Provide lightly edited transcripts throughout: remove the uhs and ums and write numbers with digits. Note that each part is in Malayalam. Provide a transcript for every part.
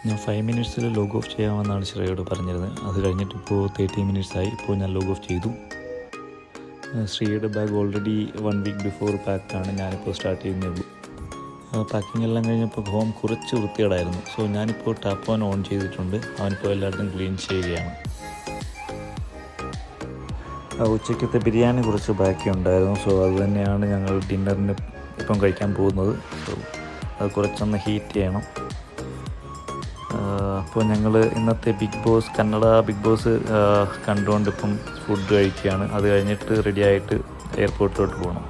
ഞാൻ 5 മിനിറ്റ്സിൽ ലോഗ് ഓഫ് ചെയ്യാമെന്നാണ് ശ്രേയോട് പറഞ്ഞിരുന്നത്. അത് കഴിഞ്ഞിട്ടിപ്പോൾ 30 മിനിറ്റ്സ് ആയി. ഇപ്പോൾ ഞാൻ ലോഗ് ഓഫ് ചെയ്തു. ശ്രീയുടെ ബാഗ് ഓൾറെഡി 1 വീക്ക് ബിഫോർ പാക്കാണ്. ഞാനിപ്പോൾ സ്റ്റാർട്ട് ചെയ്യുന്നുള്ളൂ. പാക്കിംഗ് എല്ലാം കഴിഞ്ഞപ്പോൾ ഹോം കുറച്ച് വൃത്തികേടായിരുന്നു. സോ ഞാനിപ്പോൾ ടാപ്പ് ഓൺ ചെയ്തിട്ടുണ്ട്. അവനിപ്പോൾ എല്ലായിടത്തും ക്ലീൻ ചെയ്യുകയാണ്. ഉച്ചയ്ക്കത്തെ ബിരിയാണി കുറച്ച് ബാക്കി ഉണ്ടായിരുന്നു. സോ അത് തന്നെയാണ് ഞങ്ങൾ ഡിന്നറിന് ഇപ്പം കഴിക്കാൻ പോകുന്നത്. സോ അത് കുറച്ചൊന്ന് ഹീറ്റ് ചെയ്യണം. അപ്പോൾ ഞങ്ങൾ ഇന്നത്തെ കന്നഡ ബിഗ് ബോസ് കണ്ടുകൊണ്ട് ഇപ്പം ഫുഡ് കഴിക്കുകയാണ്. അത് കഴിഞ്ഞിട്ട് റെഡിയായിട്ട് എയർപോർട്ടിലോട്ട് പോകണം.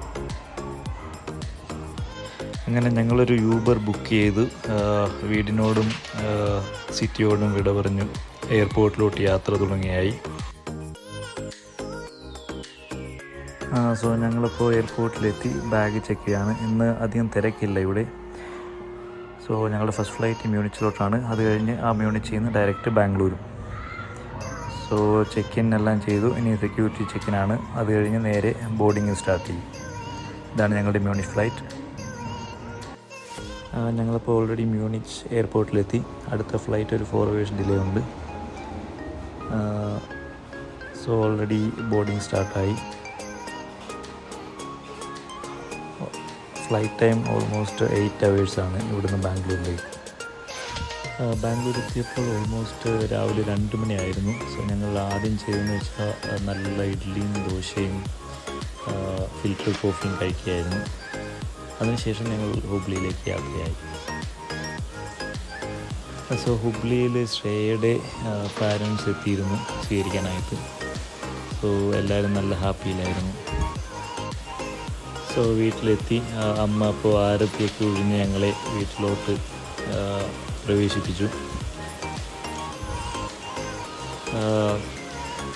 അങ്ങനെ ഞങ്ങളൊരു യൂബർ ബുക്ക് ചെയ്ത് വീടിനോടും സിറ്റിയോടും വിട പറഞ്ഞു എയർപോർട്ടിലോട്ട് യാത്ര തുടങ്ങിയായി. സോ ഞങ്ങളിപ്പോൾ എയർപോർട്ടിലെത്തി ബാഗ് ചെക്ക് ചെയ്യാണ്. ഇന്ന് അധികം തിരക്കില്ല ഇവിടെ. സോ ഞങ്ങളുടെ ഫസ്റ്റ് ഫ്ലൈറ്റ് മ്യൂണിച്ചിലോട്ടാണ്. അത് കഴിഞ്ഞ് ആ മ്യൂണിച്ചിൽ നിന്ന് ഡയറക്റ്റ് ബാംഗ്ലൂരും. സോ ചെക്ക് ഇൻ എല്ലാം ചെയ്തു. ഇനി സെക്യൂരിറ്റി ചെക്കിനാണ്. അത് കഴിഞ്ഞ് നേരെ ബോർഡിങ് സ്റ്റാർട്ട് ചെയ്യും. ഇതാണ് ഞങ്ങളുടെ മ്യൂണിച്ച് ഫ്ലൈറ്റ്. ഞങ്ങളിപ്പോൾ ഓൾറെഡി മ്യൂണിച്ച് എയർപോർട്ടിലെത്തി. അടുത്ത ഫ്ലൈറ്റ് ഒരു 4 hours ഡിലേ ഉണ്ട്. സോ ഓൾറെഡി ബോർഡിങ് സ്റ്റാർട്ടായി. ഫ്ലൈറ്റ് ടൈം ഓൾമോസ്റ്റ് 8 hours ആണ് ഇവിടുന്ന് ബാംഗ്ലൂരിലേക്ക്. ബാംഗ്ലൂർ എത്തിയപ്പോൾ ഓൾമോസ്റ്റ് രാവിലെ 2 മണിയായിരുന്നു. സോ ഞങ്ങൾ ആദ്യം ചെയ്തതെന്ന് വെച്ചാൽ നല്ല ഇഡ്ഡലിയും ദോശയും ഫിൽറ്റർ കോഫിയും കഴിക്കുകയായിരുന്നു. അതിനുശേഷം ഞങ്ങൾ ഹുബ്ലിയിലേക്ക് യാത്രയായി. സോ ഹുബ്ലിയിൽ ശ്രേയയുടെ പാരൻസ് എത്തിയിരുന്നു സ്വീകരിക്കാനായിട്ട്. സോ എല്ലാവരും നല്ല ഹാപ്പിയിലായിരുന്നു. സോ വീട്ടിലെത്തി അമ്മ അപ്പോൾ ആരത്തിയൊക്കെ ഒഴിഞ്ഞ് ഞങ്ങളെ വീട്ടിലോട്ട് പ്രവേശിപ്പിച്ചു.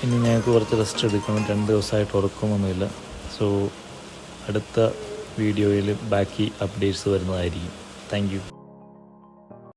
ഇനി ഞങ്ങൾക്ക് കുറച്ച് റെസ്റ്റ് എടുക്കണം. 2 ദിവസമായിട്ട് ഉറക്കമൊന്നുമില്ല. സോ അടുത്ത വീഡിയോയിൽ ബാക്കി അപ്ഡേറ്റ്സ് വരുന്നതായിരിക്കും. Thank you.